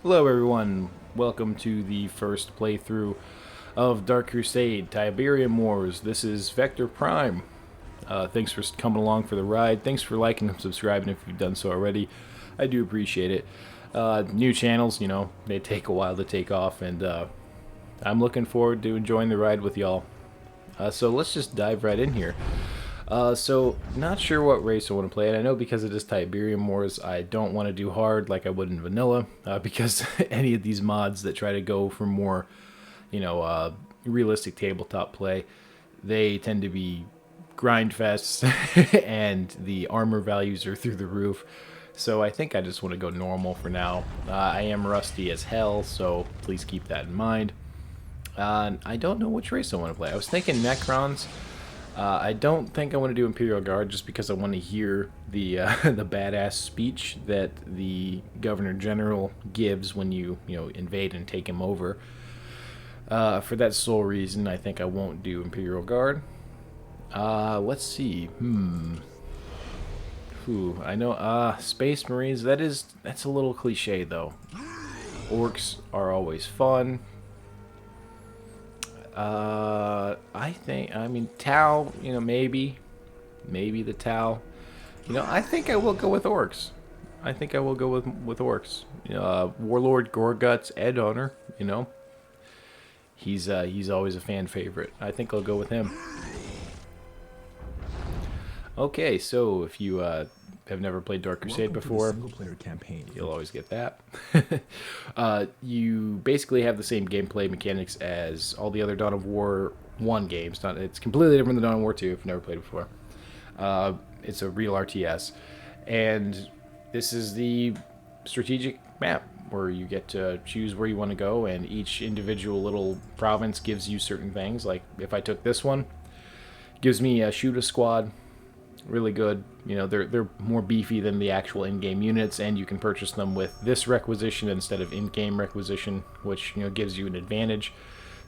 Hello everyone, welcome to the first playthrough of Dark Crusade, Tiberium Wars. This is Vector Prime. Thanks for coming along for the ride. Thanks for liking and subscribing if you've done so already. I do appreciate it. New channels, they take a while to take off, and I'm looking forward to enjoying the ride with y'all. So let's just dive right in here. So, not sure what race I want to play, and I know because it is Tiberium Wars, I don't want to do hard like I would in vanilla, because any of these mods that try to go for more, realistic tabletop play, they tend to be grind fests, and the armor values are through the roof. So I think I just want to go normal for now. I am rusty as hell, so please keep that in mind. I don't know which race I want to play. I was thinking Necrons. I don't think I want to do Imperial Guard just because I want to hear the the badass speech that the Governor General gives when you invade and take him over. For that sole reason, I think I won't do Imperial Guard. Let's see. I know. Space Marines. That's a little cliche though. Orcs are always fun. I mean, Tau, maybe the Tau. I think I will go with Orcs. I think I will go with Orcs. Warlord Gorguts, Ed Honor, he's always a fan favorite. I think I'll go with him. Okay, so if you have never played Dark Crusade before, single-player campaign. You'll always get that. You basically have the same gameplay mechanics as all the other Dawn of War 1 games. It's completely different than Dawn of War 2 if you've never played it before. It's a real RTS. And this is the strategic map where you get to choose where you want to go, and each individual little province gives you certain things. Like if I took this one, it gives me a shooter squad. Really good. They're more beefy than the actual in-game units, and you can purchase them with this requisition instead of in-game requisition, which gives you an advantage.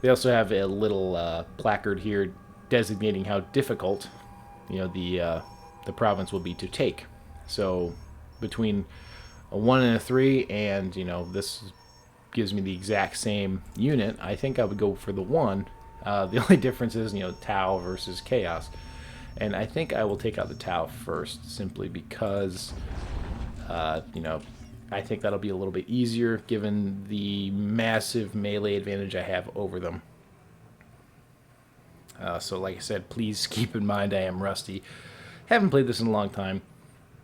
They also have a little placard here designating how difficult the province will be to take. So between a 1 and a 3, and this gives me the exact same unit, I think I would go for the 1. The only difference is Tau versus Chaos. And I think I will take out the Tau first, simply because, I think that'll be a little bit easier given the massive melee advantage I have over them. So like I said, please keep in mind I am rusty. Haven't played this in a long time.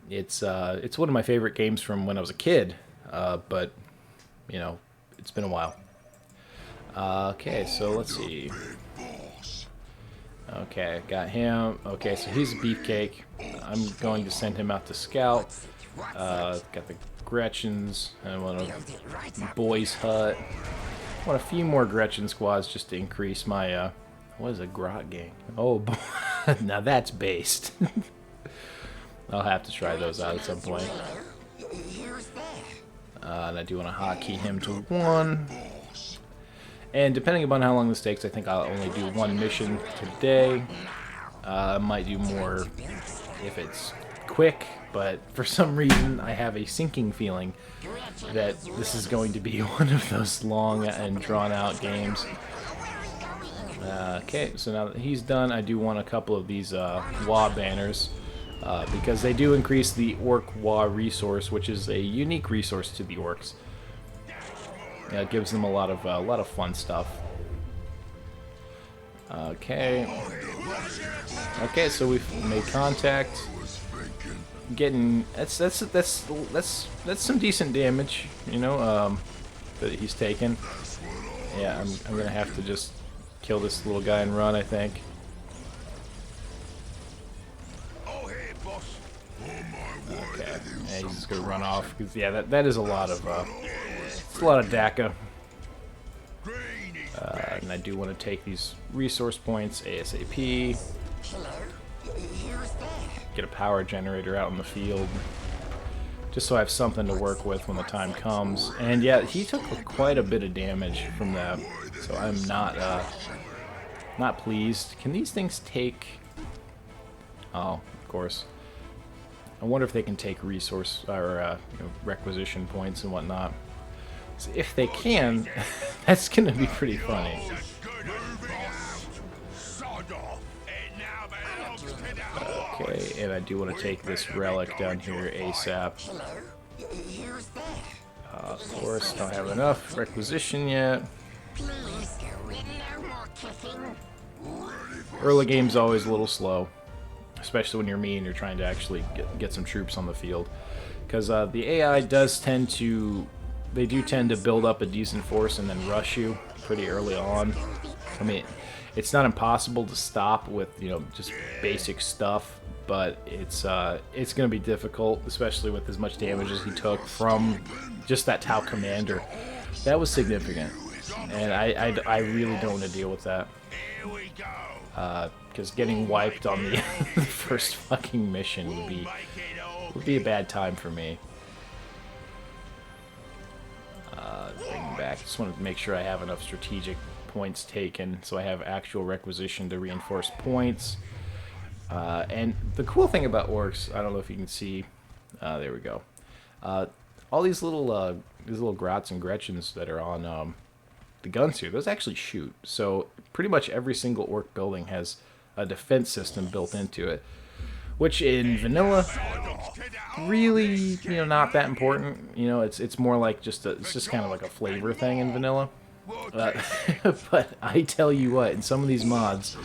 It's one of my favorite games from when I was a kid, but, it's been a while. Okay, so let's see. Okay, got him. Okay, so he's a beefcake. I'm going to send him out to scout. Got the Gretchens. I want a boyz hut. I want a few more Gretchen squads just to increase my, what is a grot gang? Oh, boy. Now that's based. I'll have to try those out at some point. And I do want to hotkey him to 1. And depending upon how long this takes, I think I'll only do 1 mission today. I might do more if it's quick, but for some reason I have a sinking feeling that this is going to be one of those long and drawn-out games. Okay, so now that he's done, I do want a couple of these WA banners, because they do increase the Orc WA resource, which is a unique resource to the Orcs. Yeah, it gives them a lot of fun stuff. Okay. Okay, so we've made contact. Getting that's some decent damage, that he's taken. Yeah, I'm gonna have to just kill this little guy and run, I think. Okay, yeah, he's just gonna run off. 'Cause, yeah, that is a lot of it's a lot of DACA. And I do want to take these resource points ASAP. Get a power generator out in the field, just so I have something to work with when the time comes. And yeah, he took quite a bit of damage from that, so I'm not pleased. Can these things take? Oh, of course. I wonder if they can take resource or requisition points and whatnot. So if they can, that's going to be pretty funny. Okay, and I do want to take this relic down here ASAP. Of course, don't have enough requisition yet. Early game's always a little slow, especially when you're me and you're trying to actually get some troops on the field. Because the AI does tend to, they do tend to build up a decent force and then rush you pretty early on. I mean, it's not impossible to stop with, you know, just basic stuff, but it's going to be difficult, especially with as much damage as he took from just that Tau commander. That was significant, and I really don't want to deal with that. Because getting wiped on the, the first fucking mission would be a bad time for me. Bring back. Just wanted to make sure I have enough strategic points taken, so I have actual requisition to reinforce points. And the cool thing about orcs, I don't know if you can see. There we go. All these little Grots and Gretchens that are on the guns here, those actually shoot. So pretty much every single orc building has a defense system built into it, which in vanilla really, you know, not that important. You know, it's more like it's just kind of like a flavor thing in vanilla. But I tell you what, in some of these mods,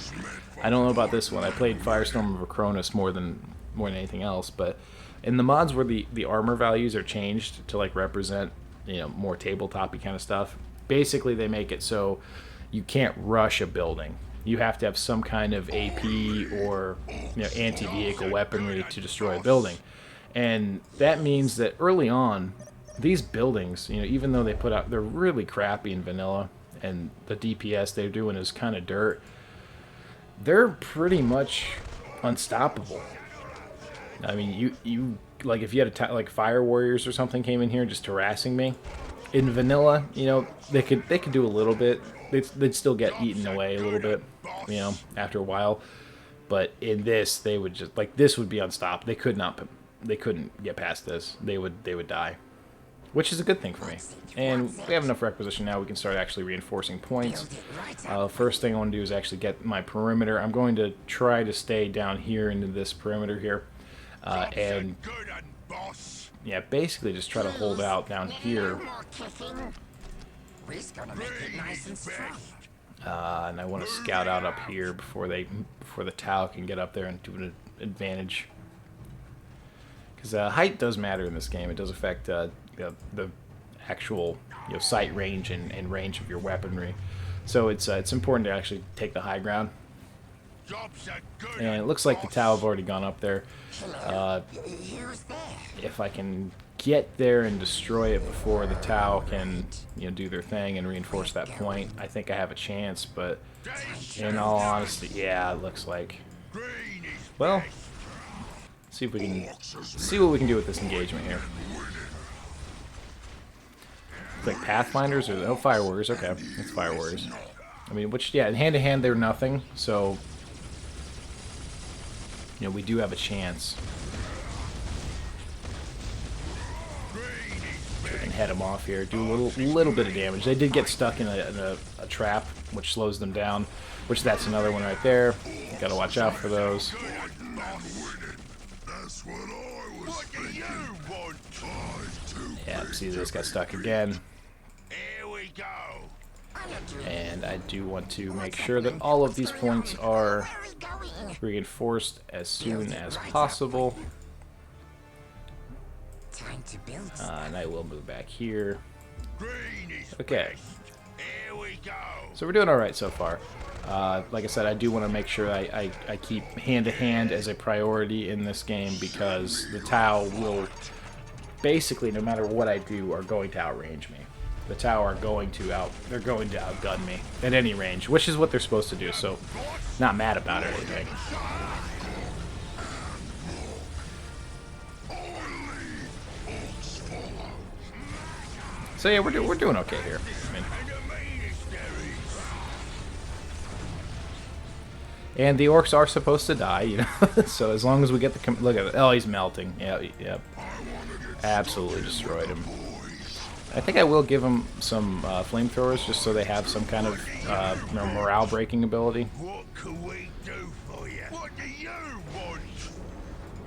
I don't know about this one. I played Firestorm of Acronis more than anything else, but in the mods where the armor values are changed to like represent, you know, more tabletop-y kind of stuff, basically they make it so you can't rush a building. You have to have some kind of AP or, you know, anti-vehicle weaponry to destroy a building. And that means that early on, these buildings, you know, even though they're really crappy in vanilla, and the DPS they're doing is kind of dirt, they're pretty much unstoppable. I mean, you like if you had like fire warriors or something came in here just harassing me, in vanilla, you know, they could do a little bit. They'd still get eaten away a little bit, you know, after a while. But in this, they would just like this would be unstoppable. They couldn't get past this. They would die, which is a good thing for me. And we have enough requisition now. We can start actually reinforcing points. First thing I want to do is actually get my perimeter. I'm going to try to stay down here into this perimeter here, and yeah, basically just try to hold out down here. And I want to scout out up here before the Tau can get up there and do an advantage. Because height does matter in this game. It does affect the actual, you know, sight range and range of your weaponry. So it's important to actually take the high ground. And it looks like the Tau have already gone up there. If I can get there and destroy it before the Tau can, you know, do their thing and reinforce that point, I think I have a chance. But in all honesty, yeah, it looks like. Well, see if we can see what we can do with this engagement here. It's like Pathfinders or Fire Warriors. Okay, it's Fire Warriors. I mean, which yeah, in hand to hand they're nothing. So you know, we do have a chance. We can head them off here, do a little bit of damage. They did get stuck in a trap, which slows them down. Which that's another one right there. Gotta watch out for those. Yeah, see, this got stuck again. And I do want to make sure that all of these points are reinforced as soon as possible. And I will move back here. Okay. So we're doing alright so far. Like I said, I do want to make sure I keep hand-to-hand as a priority in this game, because the Tau will basically, no matter what I do, are going to outrange me. The Tau are going to outgun me at any range, which is what they're supposed to do, so not mad about it or anything. So yeah, we're doing okay here. I mean, and the orcs are supposed to die, you know. So as long as we get the look at it. Oh, he's melting. Yeah, yeah. Absolutely destroyed him. I think I will give them some flamethrowers just so they have some kind of morale-breaking ability. What can we do for you? What do you want?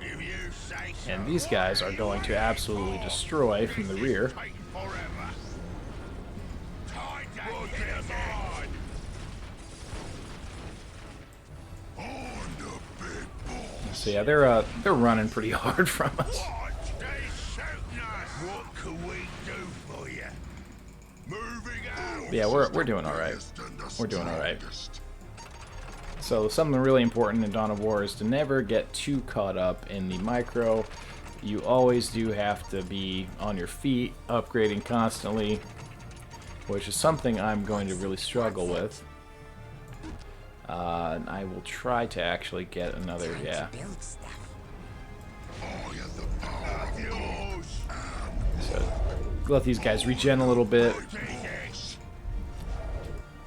If you say so. And these guys are going to absolutely destroy from the rear. So yeah, they're running pretty hard from us. What can we do for you? Moving out. Yeah, we're doing all right. We're doing all right. So something really important in Dawn of War is to never get too caught up in the micro. You always do have to be on your feet, upgrading constantly, which is something I'm going to really struggle with. And I will try to actually get another, yeah. So let these guys regen a little bit,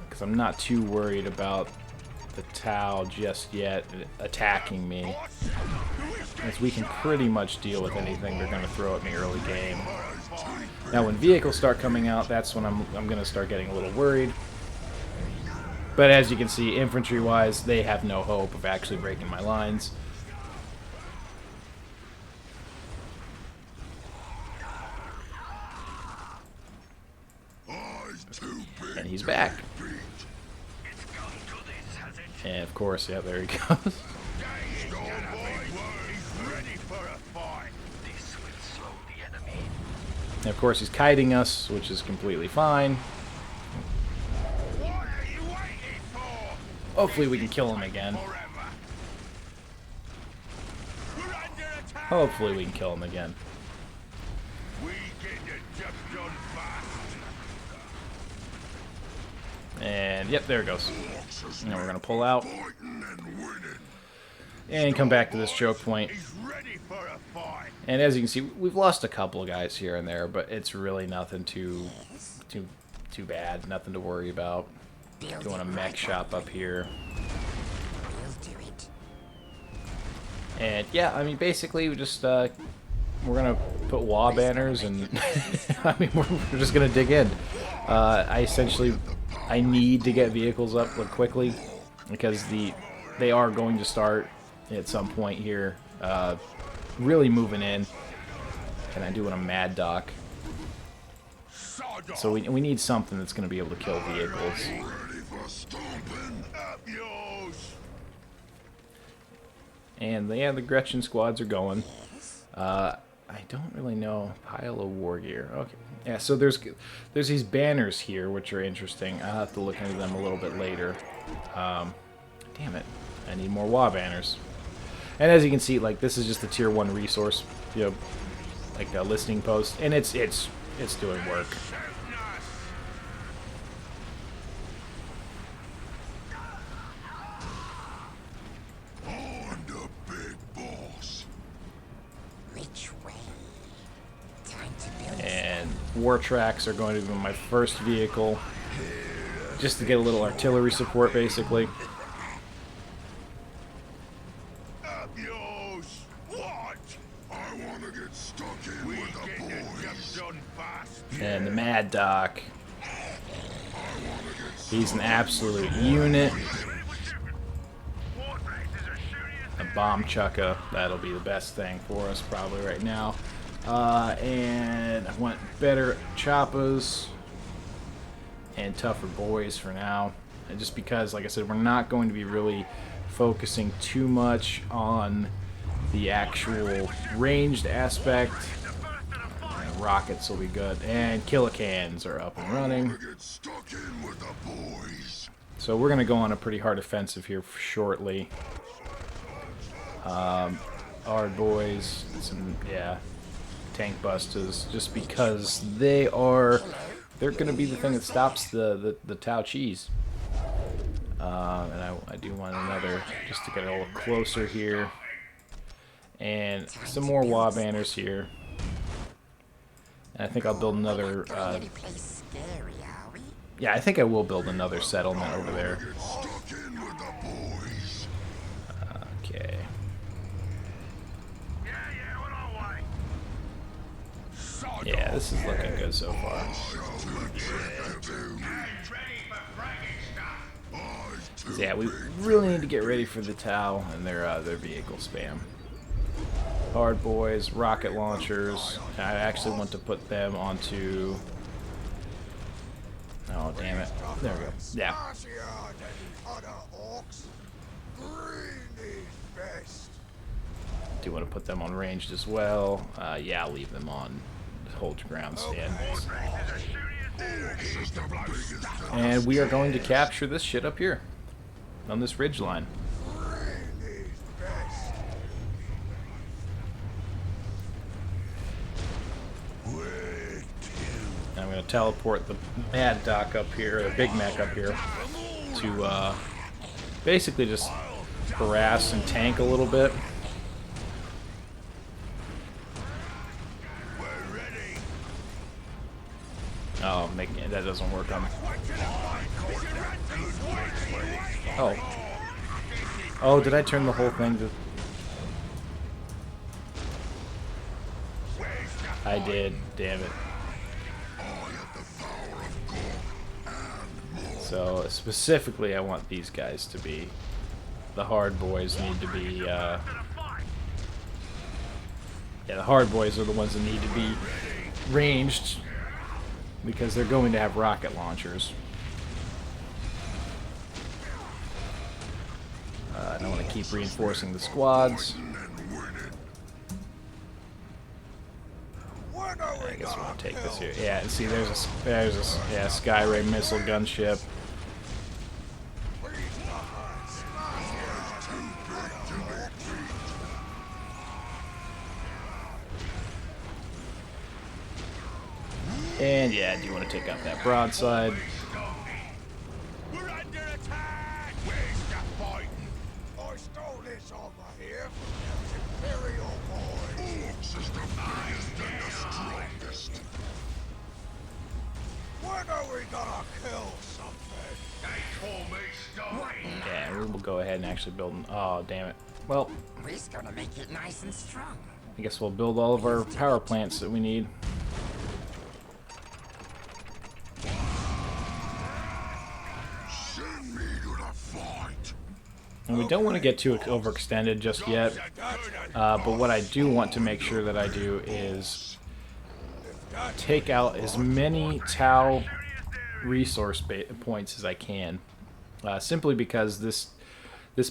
because I'm not too worried about the Tau just yet attacking me, as we can pretty much deal with anything they're going to throw at me early game. Now when vehicles start coming out, that's when I'm going to start getting a little worried. But as you can see, infantry-wise, they have no hope of actually breaking my lines. And he's back. And of course, yeah, there he goes. And of course, he's kiting us, which is completely fine. Hopefully we can kill him again. Hopefully we can kill him again. And yep, there it goes. Now we're gonna pull out and come back to this choke point. And as you can see, we've lost a couple of guys here and there, but it's really nothing too bad. Nothing to worry about. Doing a mech shop up here. And yeah, I mean, basically, we just we're gonna put wall banners, and I mean, we're just gonna dig in. I need to get vehicles up quickly because they are going to start at some point here, really moving in, and I do want a mad dock. So we need something that's going to be able to kill vehicles. And yeah, the Gretchen squads are going. I don't really know. Pile of war gear. Okay. Yeah, so there's these banners here, which are interesting. I'll have to look into them a little bit later. Damn it. I need more WA banners. And as you can see, like, this is just the tier 1 resource, you know, like a listening post, and it's doing work. War tracks are going to be my first vehicle, just to get a little artillery support, basically. And the Mad Doc, he's an absolute unit. A bomb chucka, that'll be the best thing for us probably right now. And I want better choppas and tougher boys for now. And just because, like I said, we're not going to be really focusing too much on the actual ranged aspect. Rockets will be good. And Killa Kans are up and running. So we're going to go on a pretty hard offensive here shortly. Hard boys, some, yeah, tank busters, just because they're going to be the thing that stops the Tau cheese. And I do want another, just to get a little closer here. And some more WA banners here. And I think I'll build another, yeah, I think I will build another settlement over there. Yeah, this is looking good so far. So yeah, we really need to get ready for the Tau and their vehicle spam. Hard boys, rocket launchers. I actually want to put them onto... Oh, damn it. There we go. Yeah. Do want to put them on ranged as well. Yeah, I'll leave them on hold your ground stands. And we are going to capture this shit up here on this ridge line. And I'm going to teleport the Mad Doc up here, the Big Mac up here, to basically just harass and tank a little bit. Oh, that doesn't work on me. Oh. Oh, did I turn the whole thing to... I did, damn it. So, specifically, I want these guys to be... The hard boys need to be, Yeah, the hard boys are the ones that need to be ranged, because they're going to have rocket launchers. And I want to keep reinforcing the squads. I guess we'll take this here. Yeah, and see, there's a Skyray missile gunship. And yeah, I do want to take out that broadside. We're under attack! Where's the fighting? I stole this over here from the Imperial boys. Orcs is the biggest and the strongest. When are we gonna kill something? They call me starting. Yeah, we will go ahead and actually build an... Oh, damn it. Well, We're gonna make it nice and strong. I guess we'll build all of our power plants that we need. And we don't want to get too overextended just yet, but what I do want to make sure that I do is take out as many Tau resource points as I can, simply because this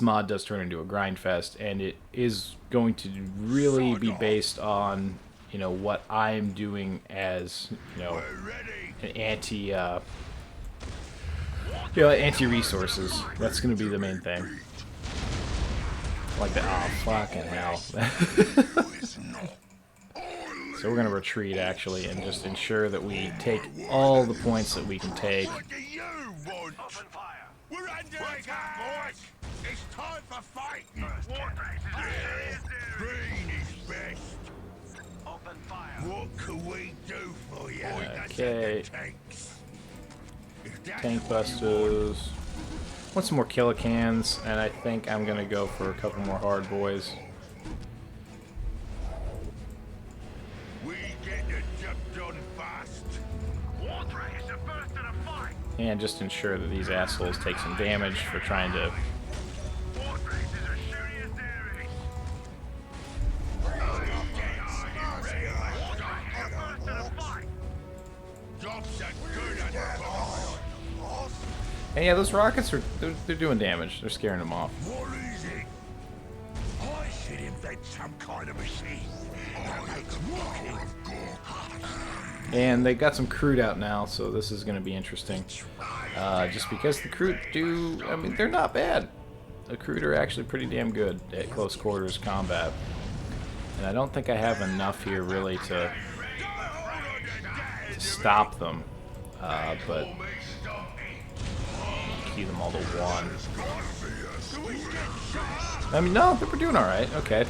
mod does turn into a grind fest, and it is going to really be based on, you know, what I'm doing as, you know, an anti-resources. That's going to be the main thing. Like that. Oh, fucking hell. So we're going to retreat, actually, and just ensure that we take all the points that we can take. What do you want? Open fire. We're under attack, boys. It's time for fighting. Green is best. Open fire. What can we do for you? Okay. Tank busters. Want some more Killa Kans, and I think I'm gonna go for a couple more hard boys. We get the job done fast. Wardrake is the first to the fight. And just ensure that these assholes take some damage for trying to... Wardrake is a shooting theory. Jobs are good at the And yeah, those rockets are they're doing damage. They're scaring them off. What is it? I should invent some kind of machine that makes walking. And they got some crude out now, so this is going to be interesting. Just because the crude do, I mean, they're not bad. The crude are actually pretty damn good at close quarters combat. And I don't think I have enough here really to stop them. But key them all to one. I mean, no, we're doing alright. Okay.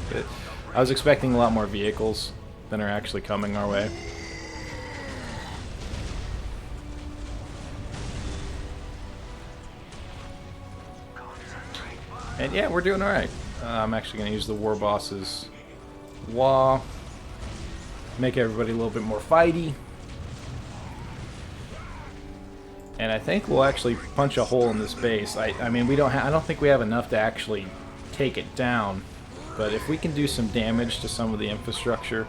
I was expecting a lot more vehicles than are actually coming our way. And yeah, we're doing alright. I'm actually going to use the War Boss's Wah. make everybody a little bit more fighty. And I think we'll actually punch a hole in this base. I mean, I don't think we have enough to actually take it down. But if we can do some damage to some of the infrastructure,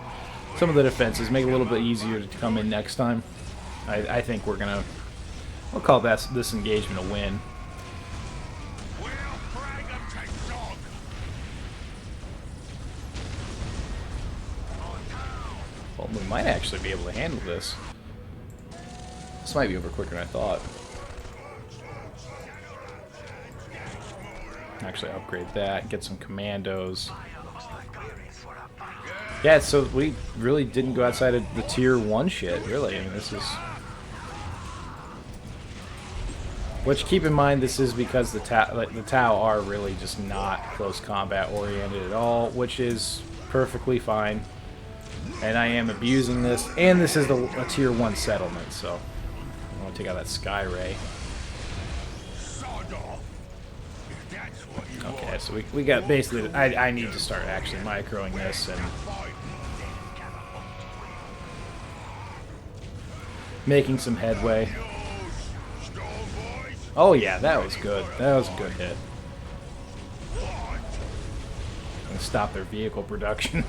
some of the defenses, make it a little bit easier to come in next time, I think we're gonna. We'll call this engagement a win. Well, we might actually be able to handle this. This might be over quicker than I thought. Actually, upgrade that. Get some commandos. Yeah, so we really didn't go outside of the tier 1 shit, really. I mean, this is... Which, keep in mind, this is because the Tau are really just not close combat oriented at all, which is perfectly fine. And I am abusing this, and this is a tier 1 settlement, so I want to take out that Sky Ray. Okay, so we got basically... I need to start actually microing this and making some headway. Oh yeah, that was good. That was a good hit. And stop their vehicle production.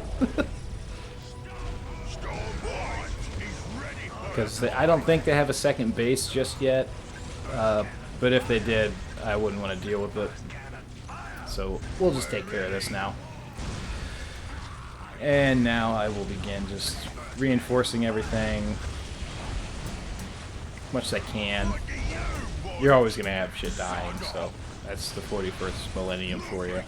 Because I don't think they have a second base just yet. But if they did, I wouldn't want to deal with it. So we'll just take care of this now. And now I will begin just reinforcing everything as much as I can. You're always going to have shit dying, so that's the 41st millennium for you.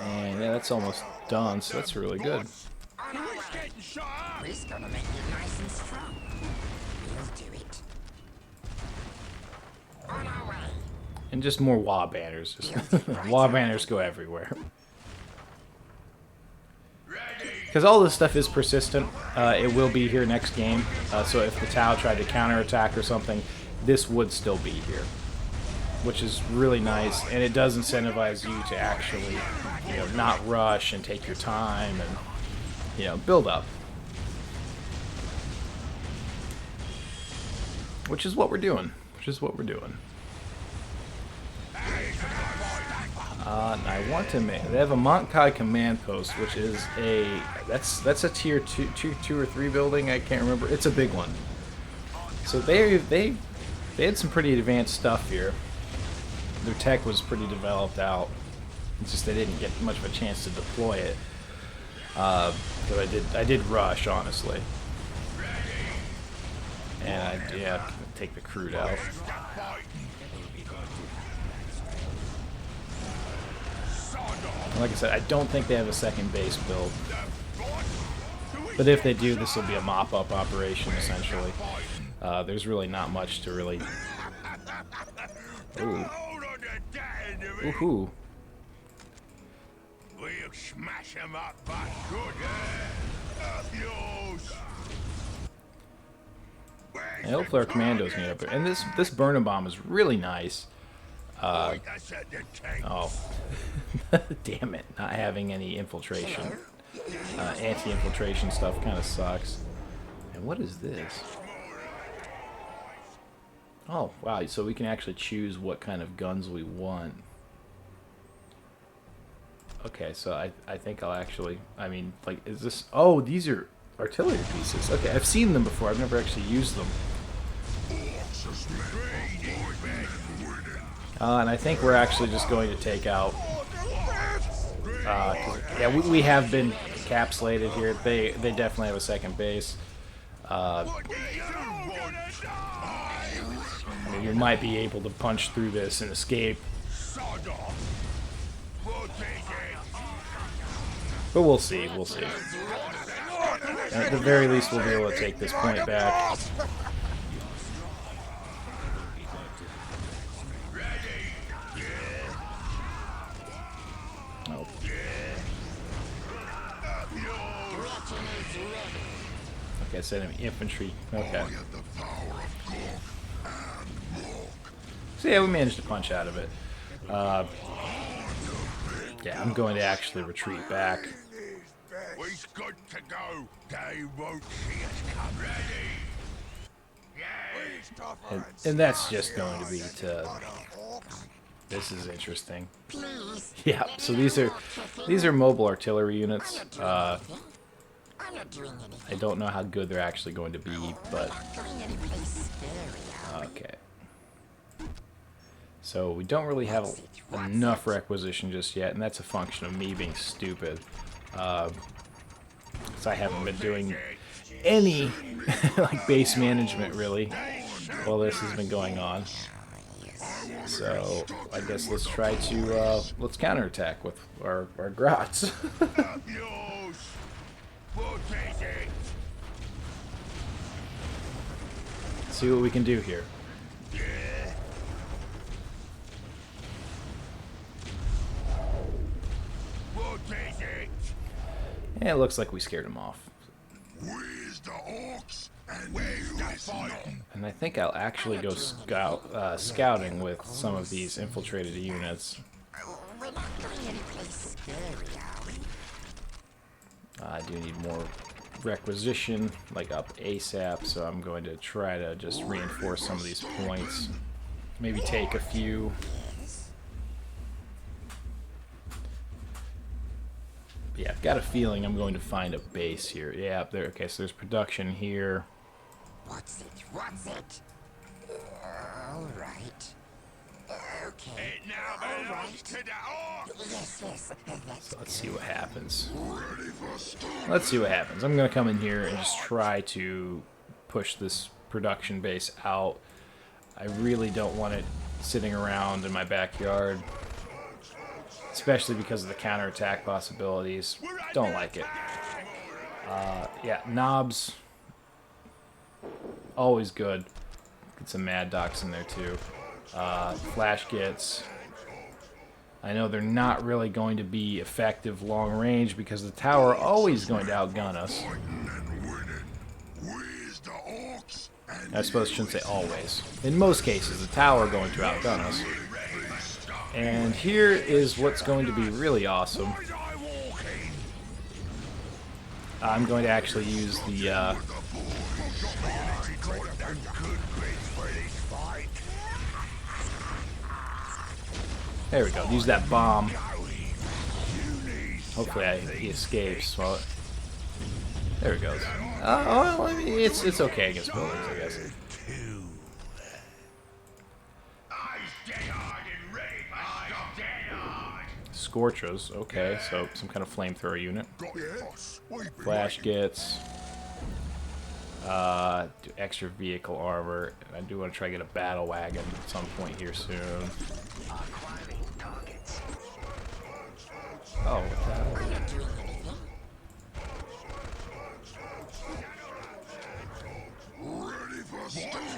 And yeah, that's almost done, so that's really good. We're gonna make it nice and strong. We'll do it. On our way. And just more WA banners. Just WA banners go everywhere. Because all this stuff is persistent. It will be here next game. So if the Tau tried to counterattack or something, this would still be here. Which is really nice. And it does incentivize you to actually, not rush and take your time and, build up. Which is what we're doing. And I want to make... They have a Mont Kai command post, which is a... That's a tier 2 or 3 building, I can't remember. It's a big one. So they had some pretty advanced stuff here. Their tech was pretty developed out. It's just they didn't get much of a chance to deploy it. So I did rush, honestly. And yeah, take the crude out. Like I said, I don't think they have a second base build. But if they do, this will be a mop-up operation, essentially. There's really not much to really... Ooh. Woohoo. We'll smash him up, but good. And hopefully our commandos can get up there. And this burn bomb is really nice. Oh. Damn it. Not having any infiltration. Anti-infiltration stuff kind of sucks. And what is this? Oh, wow. So we can actually choose what kind of guns we want. Okay, so I think I'll actually... I mean, like, is this... Oh, these are artillery pieces. Okay, I've seen them before. I've never actually used them. And I think we're actually just going to take out... yeah, we have been encapsulated here. They definitely have a second base. You might be able to punch through this and escape. But we'll see, we'll see. At the very least, we'll be able to take this point back. Oh. Okay, so enemy infantry. Okay. So yeah, we managed to punch out of it. Yeah, I'm going to actually retreat back. We's good to go. They won't see us come. Ready? And that's just going to be to... This is interesting. Yeah, so these are mobile artillery units. I don't know how good they're actually going to be, but... Okay. So we don't really have enough requisition just yet, and that's a function of me being stupid. So I haven't been doing any like base management really while this has been going on. So I guess let's try to let's counterattack with our grots. See what we can do here. Yeah, it looks like we scared him off. And I think I'll actually go scouting with some of these infiltrated units. I do need more requisition, like up ASAP, so I'm going to try to just reinforce some of these points. Maybe take a few. Yeah, I've got a feeling I'm going to find a base here. Yeah, there. Okay, so there's production here. What's it? What's it? All right. Okay. It now belongs to the orcs. Yes. So let's see what happens. Let's see what happens. I'm going to come in here and just try to push this production base out. I really don't want it sitting around in my backyard, especially because of the counterattack possibilities. Don't like it. Yeah, knobs. Always good. Get some Mad Docs in there too. Flash gets. I know they're not really going to be effective long range because the tower always going to outgun us. I suppose I shouldn't say always. In most cases, the tower going to outgun us. And here is what's going to be really awesome. I'm going to actually use the there we go. Use that bomb. Hopefully he escapes. Well, there he goes. Well, I mean, it's okay against buildings, I guess. Scorchers. Okay, so some kind of flamethrower unit. Flash gets. Do extra vehicle armor. I do want to try to get a battle wagon at some point here soon. Oh, what the hell?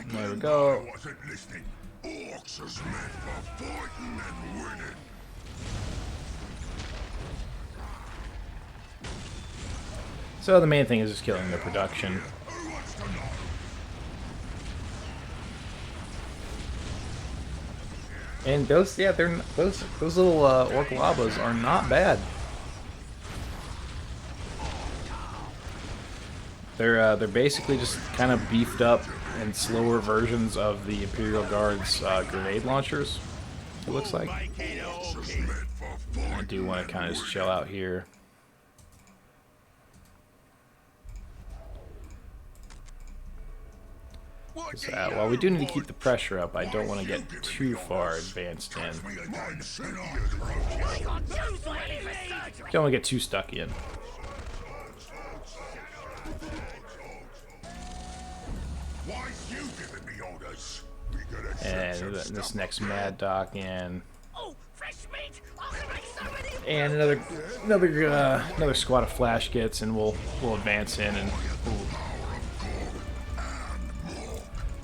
There we go. So the main thing is just killing the production. And those, yeah, those little orc labas are not bad. They're basically just kind of beefed up and slower versions of the Imperial Guard's grenade launchers. It looks like. I do want to kind of just chill out here. While we do need to keep the pressure up, I don't want to get too far advanced in. Don't want to get too stuck in. And this next Mad Doc and another squad of flash gets, and we'll advance in and.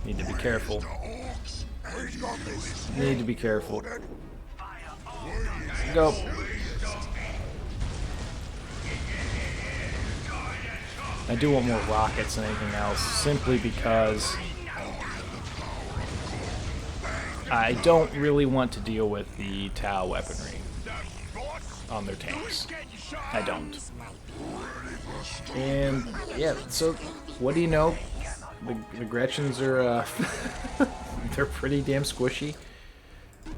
Need to be careful. Need to be careful. Go. I do want more rockets than anything else, simply because I don't really want to deal with the Tau weaponry on their tanks. I don't. And yeah, so what do you know? The Gretchens are they're pretty damn squishy.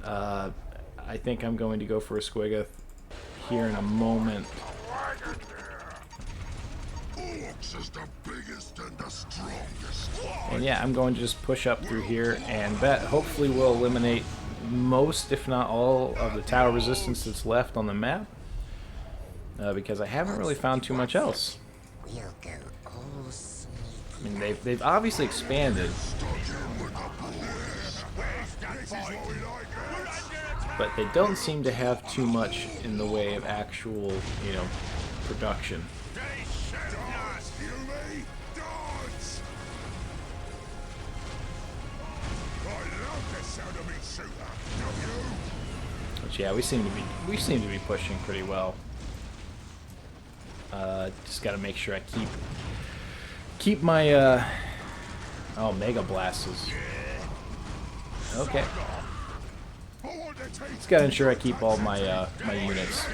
I think I'm going to go for a Squiggoth here in a moment. And yeah, I'm going to just push up through here, and that hopefully will eliminate most, if not all, of the tower resistance that's left on the map. Because I haven't really found too much else. I mean, they've obviously expanded, but they don't seem to have too much in the way of actual, you know, production. But yeah, we seem to be pushing pretty well. Just gotta make sure I keep my oh, Mega Blast is okay. Just gotta ensure I keep all my my units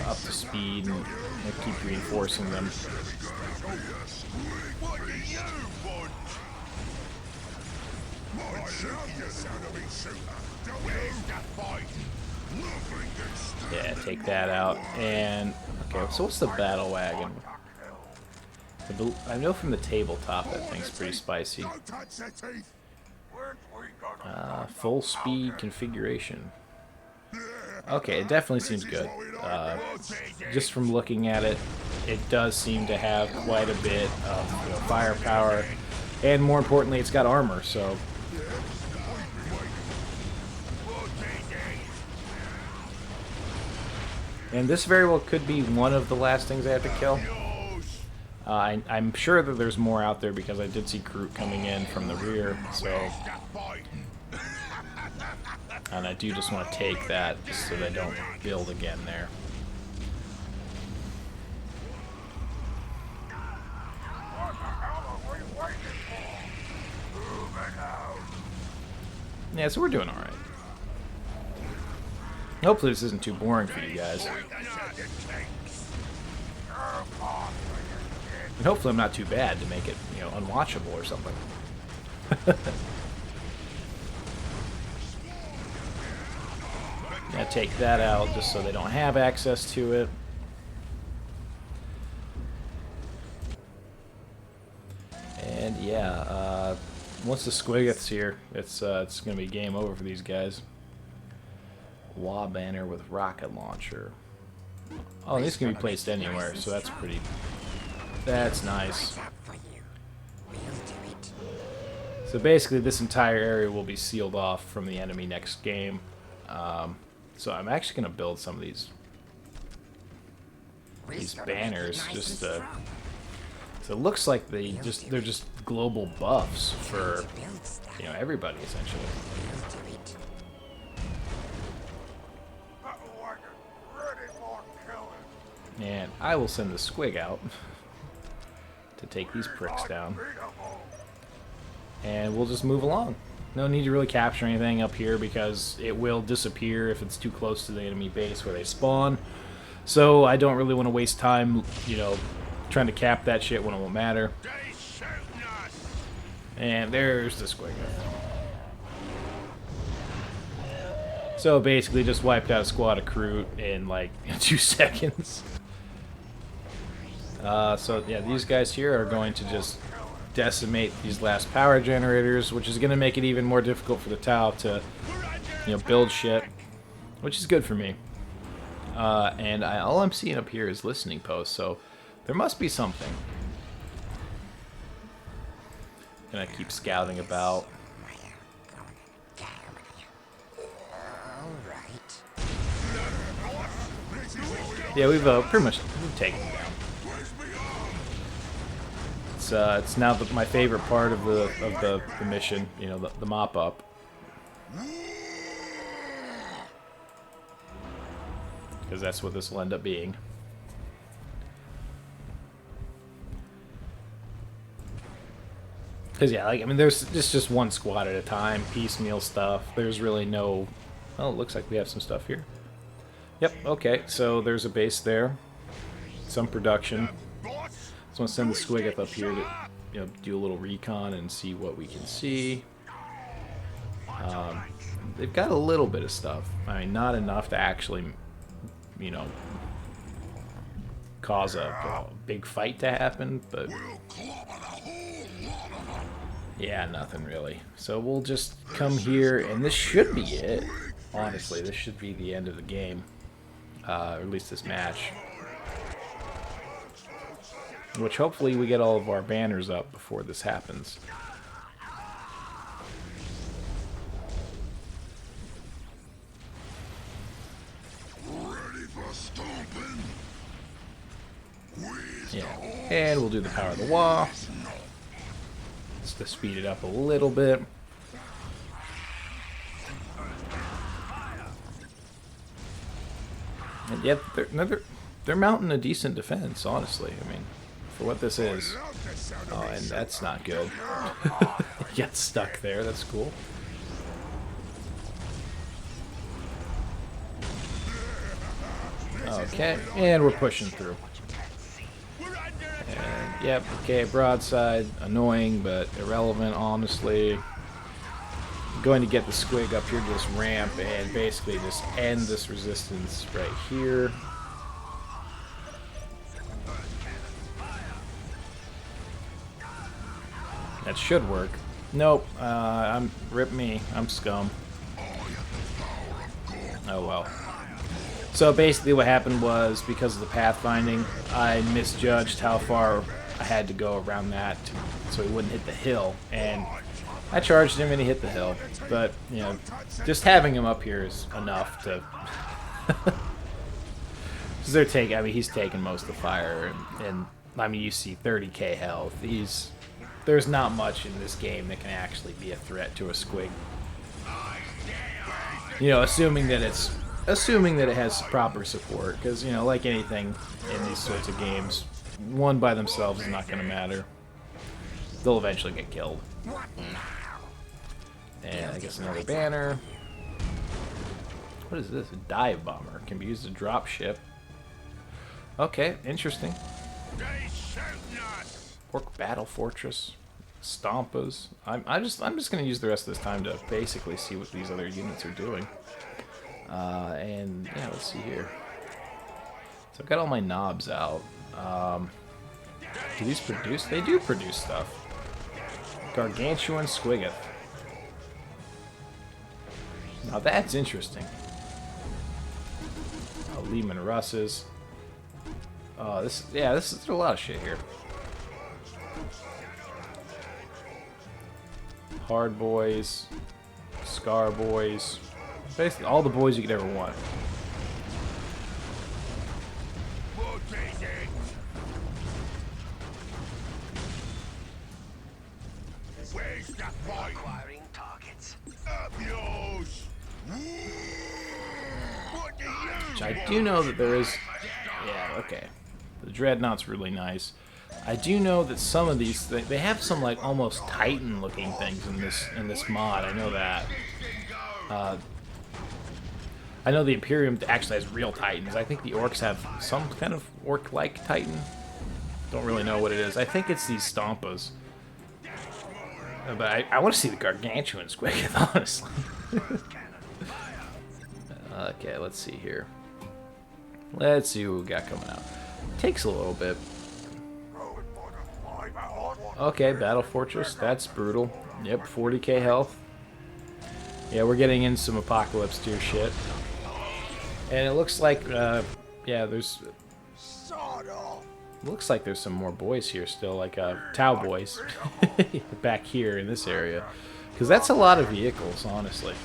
up to speed and keep reinforcing them. Yeah, take that out. And okay, so what's the battle wagon? I know from the tabletop that thing's pretty spicy. Full speed configuration. Okay, it definitely seems good. Just from looking at it, it does seem to have quite a bit of, you know, firepower, and more importantly, it's got armor. So. And this very well could be one of the last things I have to kill. I'm sure that there's more out there because I did see Groot coming in from the rear, so... And I do just want to take that just so they don't build again there. Yeah, so we're doing alright. Hopefully this isn't too boring for you guys. And hopefully I'm not too bad to make it, you know, unwatchable or something. Gonna take that out just so they don't have access to it. And yeah, once the Squiggoths here, it's gonna be game over for these guys. Wah banner with rocket launcher. Oh, and these can be placed anywhere, so that's pretty. That's nice. So basically, this entire area will be sealed off from the enemy next game. So I'm actually going to build some of these banners. Just so it looks like they're just global buffs for, you know, everybody essentially. And I will send the Squig out to take these pricks down. And we'll just move along. No need to really capture anything up here because it will disappear if it's too close to the enemy base where they spawn. So I don't really want to waste time, you know, trying to cap that shit when it won't matter. And there's the Squiggoth. So basically just wiped out a squad of Crute in like 2 seconds. So yeah, these guys here are going to just decimate these last power generators, which is going to make it even more difficult for the Tau to, you know, build shit, which is good for me. And all I'm seeing up here is listening posts, so there must be something. Gonna keep scouting about. Yeah, we've pretty much taken them down. It's now my favorite part of the mission, you know, the mop up. Because that's what this will end up being. Because yeah, like, I mean, there's just one squad at a time, piecemeal stuff. There's really no. Well, it looks like we have some stuff here. Yep. Okay. So there's a base there, some production. So I'm gonna send the Squiggoth up here to, do a little recon and see what we can see. They've got a little bit of stuff. I mean, not enough to actually, cause a big fight to happen, but yeah, nothing really. So we'll just come here, and this should be it. Honestly, this should be the end of the game, or at least this match. Which hopefully we get all of our banners up before this happens. Yeah, and we'll do the power of the wall. Just to speed it up a little bit. And yet, they're mounting a decent defense, honestly. I mean, for what this is. Oh, and that's not good. Get stuck there, that's cool. Okay, and we're pushing through. And, yep, okay, broadside, annoying, but irrelevant, honestly. I'm going to get the Squig up here to this ramp and basically just end this resistance right here. That should work. Nope, rip me, I'm scum. Oh well. So basically what happened was, because of the pathfinding, I misjudged how far I had to go around that so he wouldn't hit the hill, and I charged him and he hit the hill. But, just having him up here is enough to... Because he's taking most of the fire, and I mean, you see 30k health. There's not much in this game that can actually be a threat to a Squig. Assuming that it has proper support, because, like anything in these sorts of games, one by themselves is not going to matter. They'll eventually get killed. And I guess another banner. What is this? A dive bomber. Can be used to drop ship. Okay, interesting. Orc Battle Fortress. Stompas. I'm just going to use the rest of this time to basically see what these other units are doing. And yeah, let's see here. So I've got all my knobs out. Do these produce? They do produce stuff. Gargantuan Squiggoth. Now that's interesting. Lehman Russes. There's a lot of shit here. Hard Boys, Scar Boys. Basically, all the boys you could ever want. Where's the fight? Acquiring targets. Up yours. Which I do know that there is. Yeah, okay. The Dreadnought's really nice. I do know that some of these they have some like almost Titan-looking things in this mod. I know that. I know the Imperium actually has real Titans. I think the Orcs have some kind of Orc-like Titan. Don't really know what it is. I think it's these Stompas. But I want to see the Gargantuan Squiggoth, honestly. Okay, let's see here. Let's see what we got coming out. Takes a little bit. Okay, Battle Fortress. That's brutal. Yep, 40k health. Yeah, we're getting in some Apocalypse tier shit. And it looks like, looks like there's some more boys here still, like Tau boys, back here in this area, because that's a lot of vehicles, honestly.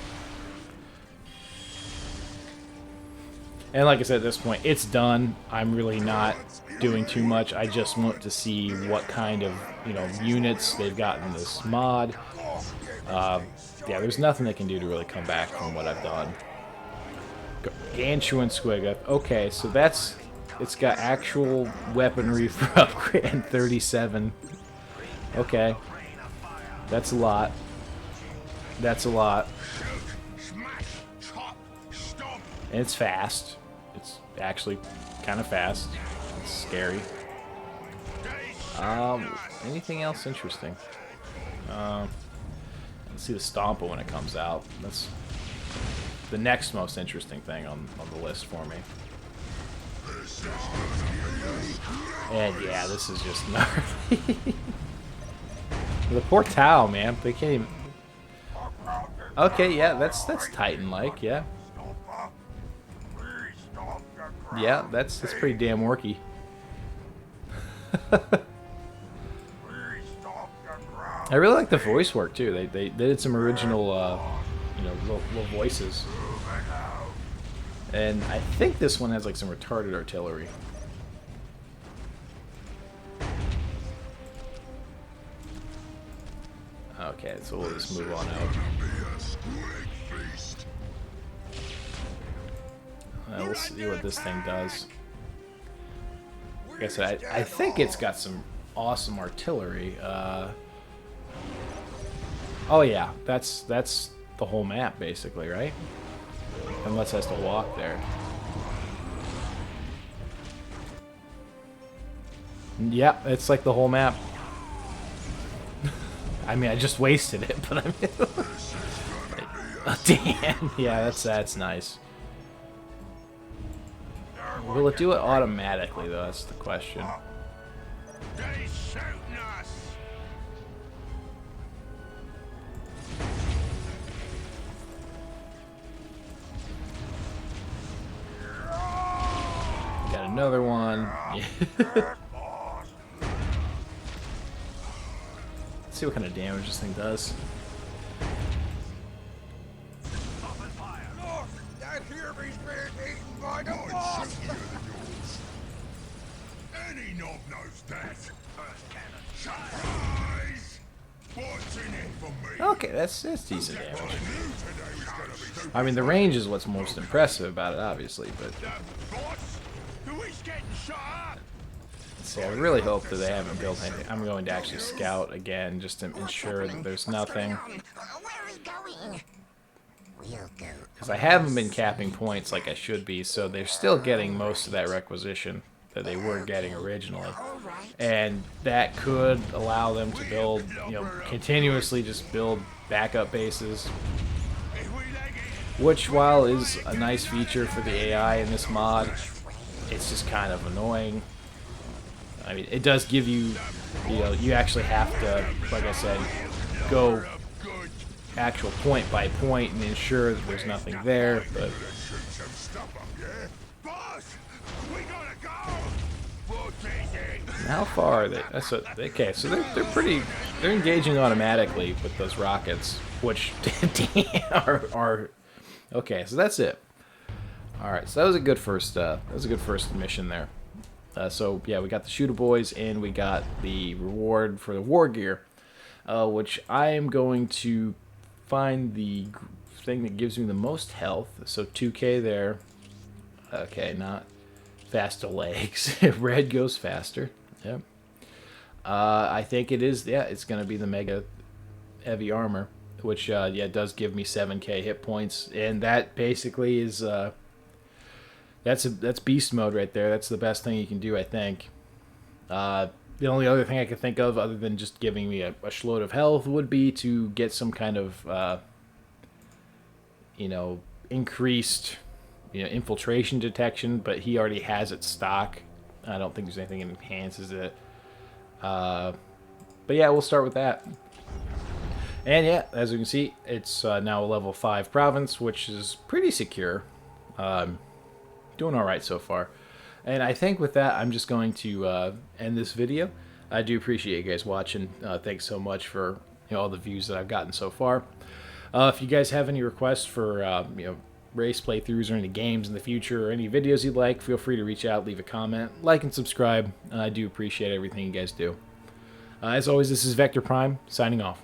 And like I said, at this point, it's done. I'm really not doing too much. I just want to see what kind of units they've got in this mod. Yeah, there's nothing they can do to really come back from what I've done. Gargantuan Squiggoth. Okay, so it's got actual weaponry for upgrade and 37. Okay. That's a lot. That's a lot. And it's fast. It's actually kind of fast. It's scary. Anything else interesting? Let's see the Stompa when it comes out. That's the next most interesting thing on the list for me. And yeah, this is just gnarly. The poor Tau, man. They can't even... Okay, yeah, that's Titan-like, yeah. Yeah, that's pretty damn worky. I really like the voice work too. They did some original, you know, little voices. And I think this one has like some retarded artillery. Okay, so we'll just move on out. We'll see what this thing does. Like I said, I think it's got some awesome artillery. Oh yeah, that's the whole map basically, right? Unless it has to walk there. Yeah, it's like the whole map. I mean, I just wasted it, but I mean... Oh, damn, yeah, that's nice. Will it do it automatically, though? That's the question. They shooting us. Got another one. Yeah. Let's see what kind of damage this thing does. Look, that here he's being eaten by the monster. Any knob knows that. Surprise! What's in it for me? Okay, that's decent damage. I mean, the range is what's most impressive about it, obviously, but... Who is getting shot? See, I really hope that they haven't built anything. I'm going to actually scout again just to ensure that there's nothing. Where are we going? We'll go. Because I haven't been capping points like I should be, so they're still getting most of that requisition that they were getting originally. And that could allow them to build, you know, continuously just build backup bases. Which, while is a nice feature for the AI in this mod, it's just kind of annoying. I mean, it does give you, you know, you actually have to, like I said, go actual point by point and ensure that there's nothing there, but... How far are they? That's what, okay, so they're engaging automatically with those rockets, which are okay, so that's it. Alright, so that was a good first mission there. So yeah, we got the shooter boys and we got the reward for the war gear, which I am going to find the thing that gives me the most health. So 2k there. Okay, not faster legs. Red goes faster. Yep. I think it is. Yeah, it's gonna be the mega heavy armor, which yeah does give me 7k hit points, and that basically is. That's beast mode right there. That's the best thing you can do, I think. The only other thing I could think of, other than just giving me a shitload of health, would be to get some kind of, you know, increased, you know, infiltration detection. But he already has it stock. I don't think there's anything that enhances it. But yeah, we'll start with that. And yeah, as you can see, it's now a level 5 province, which is pretty secure. Doing alright so far. And I think with that, I'm just going to end this video. I do appreciate you guys watching. Thanks so much for, you know, all the views that I've gotten so far. If you guys have any requests for you know, race playthroughs or any games in the future or any videos you'd like, feel free to reach out, leave a comment, like and subscribe. I do appreciate everything you guys do. As always, this is Vector Prime, signing off.